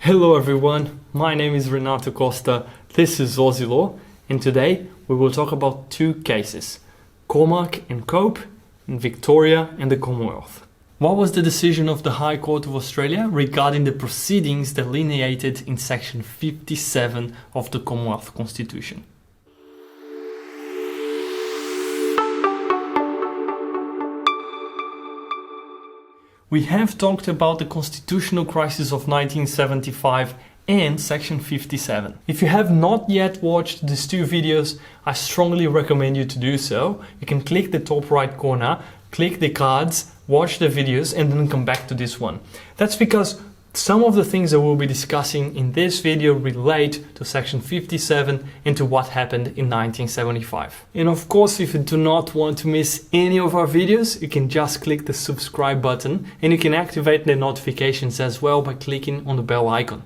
Hello everyone, my name is Renato Costa, this is Aussie Law, and today we will talk about two cases, Cormack and Cope in Victoria and the Commonwealth. What was the decision of the High Court of Australia regarding the proceedings delineated in section 57 of the Commonwealth Constitution? We have talked about the constitutional crisis of 1975 and section 57. If you have not yet watched these two videos, I strongly recommend you to do so. You can click the top right corner, click the cards, watch the videos and then come back to this one. That's because some of the things that we'll be discussing in this video relate to section 57 and to what happened in 1975. And of course, if you do not want to miss any of our videos, you can just click the subscribe button and you can activate the notifications as well by clicking on the bell icon.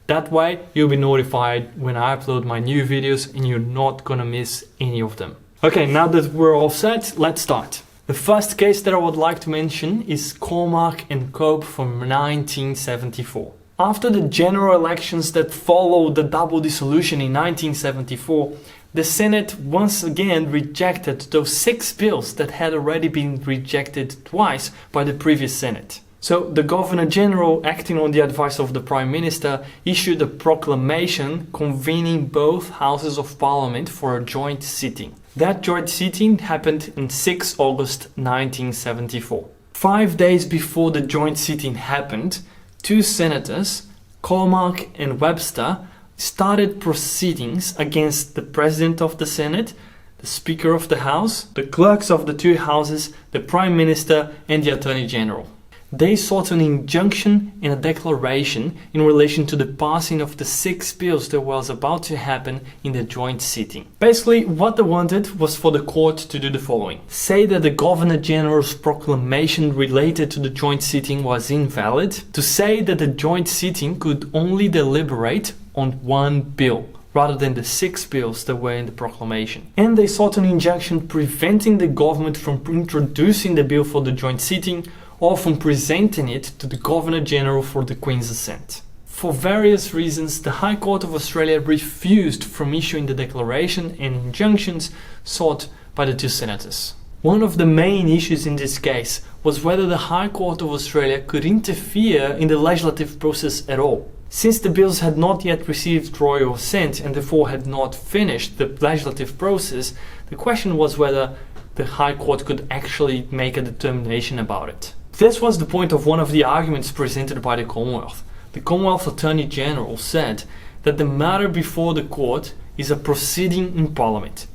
That way, you'll be notified when I upload my new videos and you're not gonna miss any of them. Okay, now that we're all set, let's start. The first case that I would like to mention is Cormack and Cope from 1974. After the general elections that followed the double dissolution in 1974, the Senate once again rejected those 6 bills that had already been rejected twice by the previous Senate. So the Governor-General, acting on the advice of the Prime Minister, issued a proclamation convening both Houses of Parliament for a joint sitting. That joint sitting happened on 6 August 1974. 5 days before the joint sitting happened, 2 senators, Cormack and Webster, started proceedings against the President of the Senate, the Speaker of the House, the clerks of the 2 houses, the Prime Minister and the Attorney General. They sought an injunction and a declaration in relation to the passing of the 6 bills that was about to happen in the joint sitting. Basically, what they wanted was for the court to do the following. Say that the Governor-General's proclamation related to the joint sitting was invalid, to say that the joint sitting could only deliberate on 1 bill, rather than the 6 bills that were in the proclamation. And they sought an injunction preventing the government from introducing the bill for the joint sitting or from presenting it to the Governor-General for the Queen's assent. For various reasons, the High Court of Australia refused from issuing the declaration and injunctions sought by the 2 senators. One of the main issues in this case was whether the High Court of Australia could interfere in the legislative process at all. Since the bills had not yet received royal assent and therefore had not finished the legislative process, the question was whether the High Court could actually make a determination about it. This was the point of one of the arguments presented by the Commonwealth. The Commonwealth Attorney General said that the matter before the court is a proceeding in Parliament.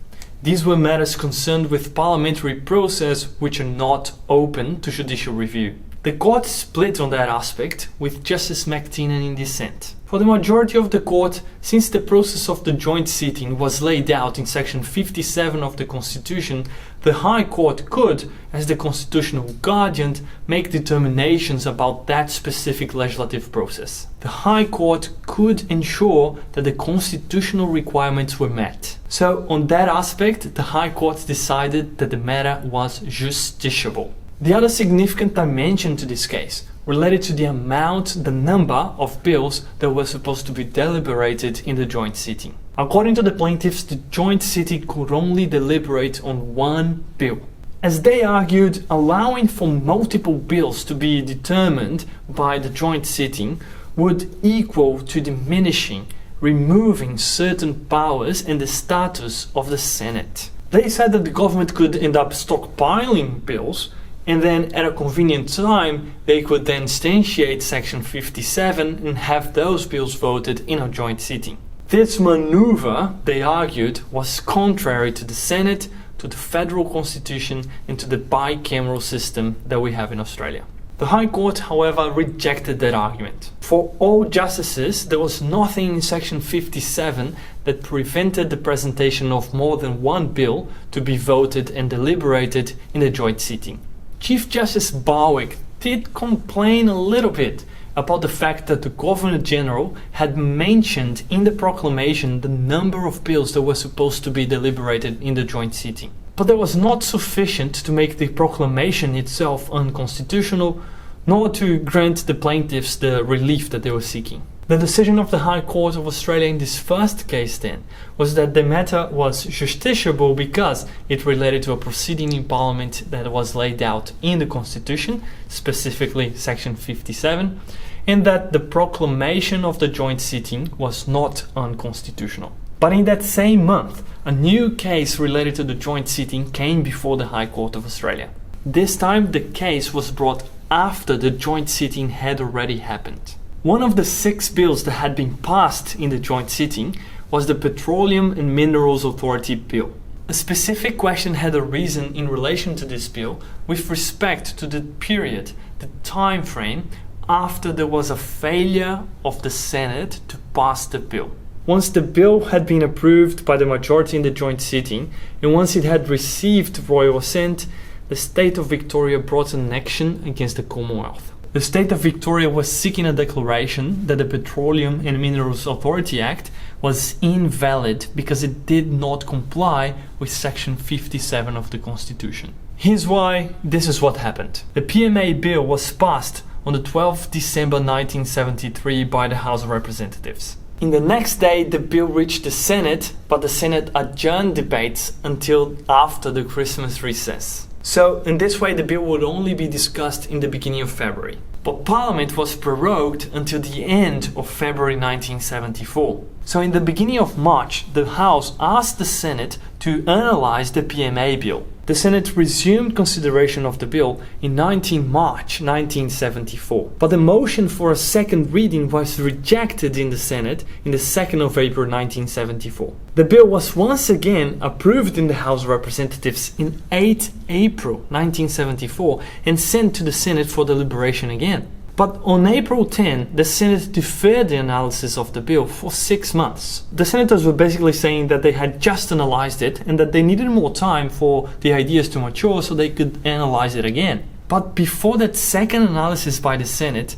These were matters concerned with parliamentary process which are not open to judicial review. The court split on that aspect, with Justice McTiernan in dissent. For the majority of the court, since the process of the joint sitting was laid out in section 57 of the Constitution, the High Court could, as the constitutional guardian, make determinations about that specific legislative process. The High Court could ensure that the constitutional requirements were met. So, on that aspect, the High Court decided that the matter was justiciable. The other significant dimension to this case related to the number of bills that were supposed to be deliberated in the joint sitting. According to the plaintiffs, the joint sitting could only deliberate on 1 bill. As they argued, allowing for multiple bills to be determined by the joint sitting would equal to diminishing, removing certain powers and the status of the Senate. They said that the government could end up stockpiling bills, and then at a convenient time they could then instantiate section 57 and have those bills voted in a joint sitting. This maneuver, they argued, was contrary to the Senate, to the federal constitution and to the bicameral system that we have in Australia. The High Court, however, rejected that argument. For all justices, there was nothing in section 57 that prevented the presentation of more than 1 bill to be voted and deliberated in a joint sitting. Chief Justice Barwick did complain a little bit about the fact that the Governor-General had mentioned in the proclamation the number of bills that were supposed to be deliberated in the joint sitting. But that was not sufficient to make the proclamation itself unconstitutional, nor to grant the plaintiffs the relief that they were seeking. The decision of the High Court of Australia in this first case then was that the matter was justiciable because it related to a proceeding in Parliament that was laid out in the Constitution, specifically Section 57, and that the proclamation of the joint sitting was not unconstitutional. But in that same month, a new case related to the joint sitting came before the High Court of Australia. This time the case was brought after the joint sitting had already happened. One of the 6 bills that had been passed in the joint sitting was the Petroleum and Minerals Authority Bill. A specific question had arisen in relation to this bill with respect to the period, the time frame, after there was a failure of the Senate to pass the bill. Once the bill had been approved by the majority in the joint sitting, and once it had received royal assent, the state of Victoria brought an action against the Commonwealth. The state of Victoria was seeking a declaration that the Petroleum and Minerals Authority Act was invalid because it did not comply with Section 57 of the Constitution. Here's why. This is what happened. The PMA bill was passed on the 12th December 1973 by the House of Representatives. In the next day, the bill reached the Senate, but the Senate adjourned debates until after the Christmas recess. So, in this way, the bill would only be discussed in the beginning of February. But Parliament was prorogued until the end of February 1974. So, in the beginning of March, the House asked the Senate to analyze the PMA bill. The Senate resumed consideration of the bill in 19 March 1974. But the motion for a second reading was rejected in the Senate in the 2nd of April 1974. The bill was once again approved in the House of Representatives in 8 April 1974 and sent to the Senate for deliberation again. But on April 10, the Senate deferred the analysis of the bill for 6 months. The senators were basically saying that they had just analyzed it and that they needed more time for the ideas to mature so they could analyze it again. But before that second analysis by the Senate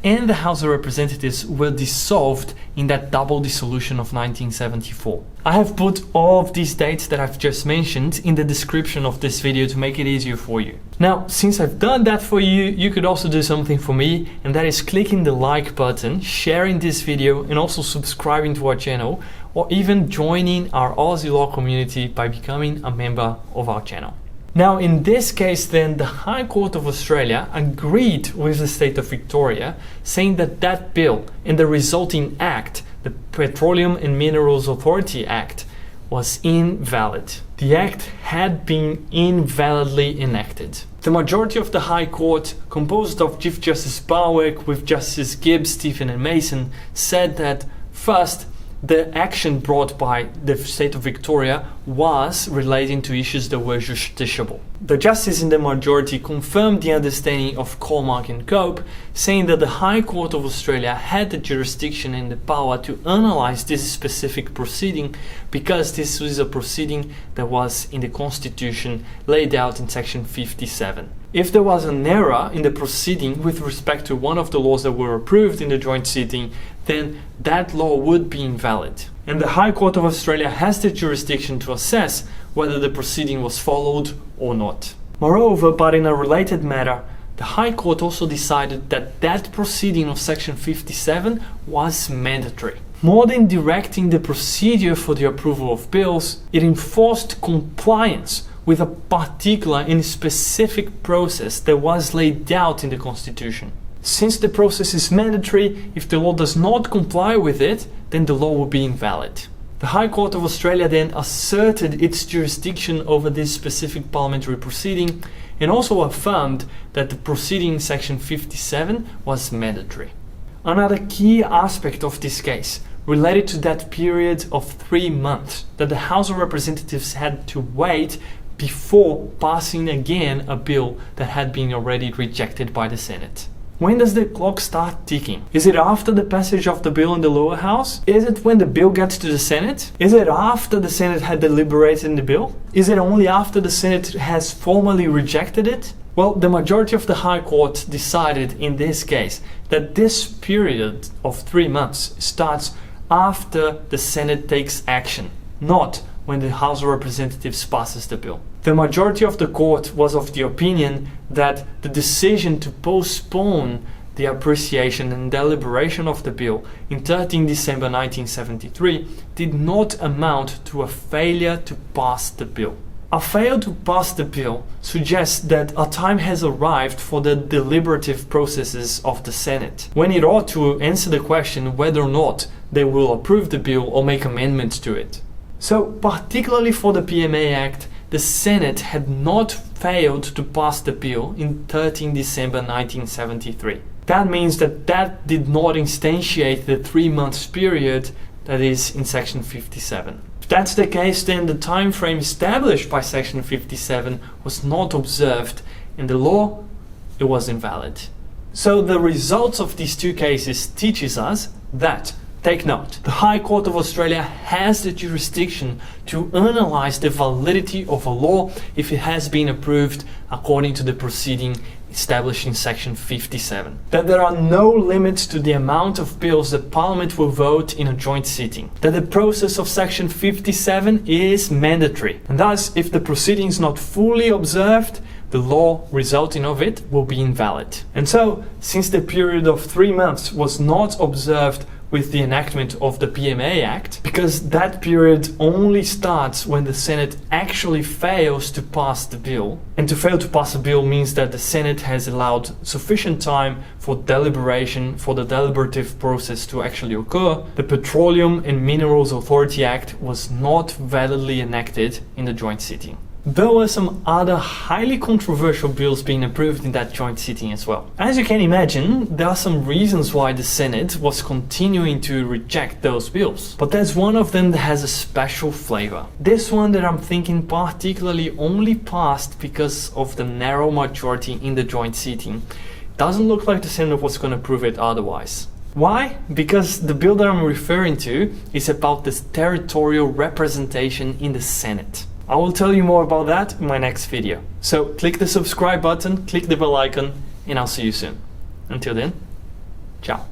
and the House of Representatives were dissolved in that double dissolution of 1974. I have put all of these dates that I've just mentioned in the description of this video to make it easier for you. Now, since I've done that for you, you could also do something for me, and that is clicking the like button, sharing this video, and also subscribing to our channel, or even joining our Aussie law community by becoming a member of our channel. Now, in this case then, the High Court of Australia agreed with the state of Victoria, saying that that bill and the resulting act, the Petroleum and Minerals Authority Act, was invalid. The act had been invalidly enacted. The majority of the High Court, composed of Chief Justice Barwick with Justice Gibbs, Stephen and Mason, said that first, the action brought by the state of Victoria was relating to issues that were justiciable. The justice in the majority confirmed the understanding of Cormack and Cope, saying that the High Court of Australia had the jurisdiction and the power to analyse this specific proceeding because this was a proceeding that was in the Constitution laid out in Section 57. If there was an error in the proceeding with respect to one of the laws that were approved in the joint sitting, then that law would be invalid. And the High Court of Australia has the jurisdiction to assess whether the proceeding was followed or not. Moreover, but in a related matter, the High Court also decided that that proceeding of Section 57 was mandatory. More than directing the procedure for the approval of bills, it enforced compliance with a particular and specific process that was laid out in the Constitution. Since the process is mandatory, if the law does not comply with it, then the law will be invalid. The High Court of Australia then asserted its jurisdiction over this specific parliamentary proceeding and also affirmed that the proceeding in Section 57 was mandatory. Another key aspect of this case related to that period of 3 months that the House of Representatives had to wait before passing again a bill that had been already rejected by the Senate. When does the clock start ticking? Is it after the passage of the bill in the lower house? Is it when the bill gets to the Senate? Is it after the Senate had deliberated in the bill? Is it only after the Senate has formally rejected it? Well, the majority of the High Court decided in this case that this period of 3 months starts after the Senate takes action, not when the House of Representatives passes the bill. The majority of the court was of the opinion that the decision to postpone the appreciation and deliberation of the bill in 13 December 1973 did not amount to a failure to pass the bill. A failure to pass the bill suggests that a time has arrived for the deliberative processes of the Senate, when it ought to answer the question whether or not they will approve the bill or make amendments to it. So, particularly for the PMA Act, the Senate had not failed to pass the bill in 13 December 1973. That means that did not instantiate the 3 months period that is in section 57. If that's the case, then the time frame established by section 57 was not observed and the law, it was invalid. So the results of these two cases teaches us that, take note, the High Court of Australia has the jurisdiction to analyse the validity of a law if it has been approved according to the proceeding established in section 57. That there are no limits to the amount of bills that Parliament will vote in a joint sitting. That the process of section 57 is mandatory. And thus, if the proceeding is not fully observed, the law resulting of it will be invalid. And so, since the period of 3 months was not observed with the enactment of the PMA Act, because that period only starts when the Senate actually fails to pass the bill, and to fail to pass a bill means that the Senate has allowed sufficient time for deliberation, for the deliberative process to actually occur, the Petroleum and Minerals Authority Act was not validly enacted in the joint sitting. There were some other highly controversial bills being approved in that joint sitting as well. As you can imagine, there are some reasons why the Senate was continuing to reject those bills. But there's one of them that has a special flavor. This one that I'm thinking particularly only passed because of the narrow majority in the joint sitting. Doesn't look like the Senate was going to approve it otherwise. Why? Because the bill that I'm referring to is about this territorial representation in the Senate. I will tell you more about that in my next video. So click the subscribe button, click the bell icon, and I'll see you soon. Until then, ciao.